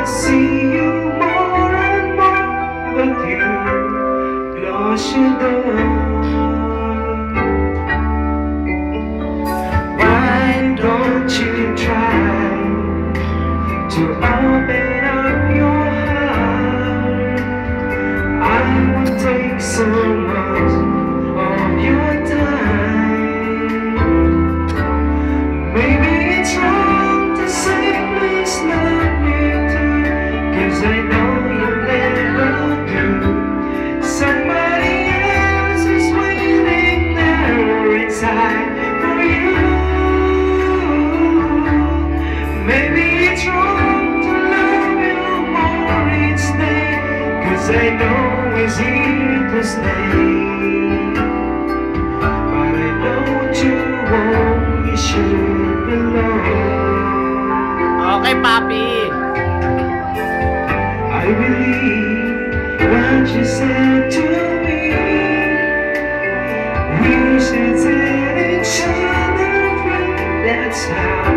see you more and more, but you close your door. Why don't you try to open up your heart? I won't take so much of your time. Maybe it's wrong to say please love me too, 'cause I know you'll never do. Somebody else is waiting there inside for you. Maybe it's wrong to love you more instead, 'cause I know it's here to stay. But I know you won't, you should belong. Okay, papi. I believe what you said to me. We should tell each other free. That's how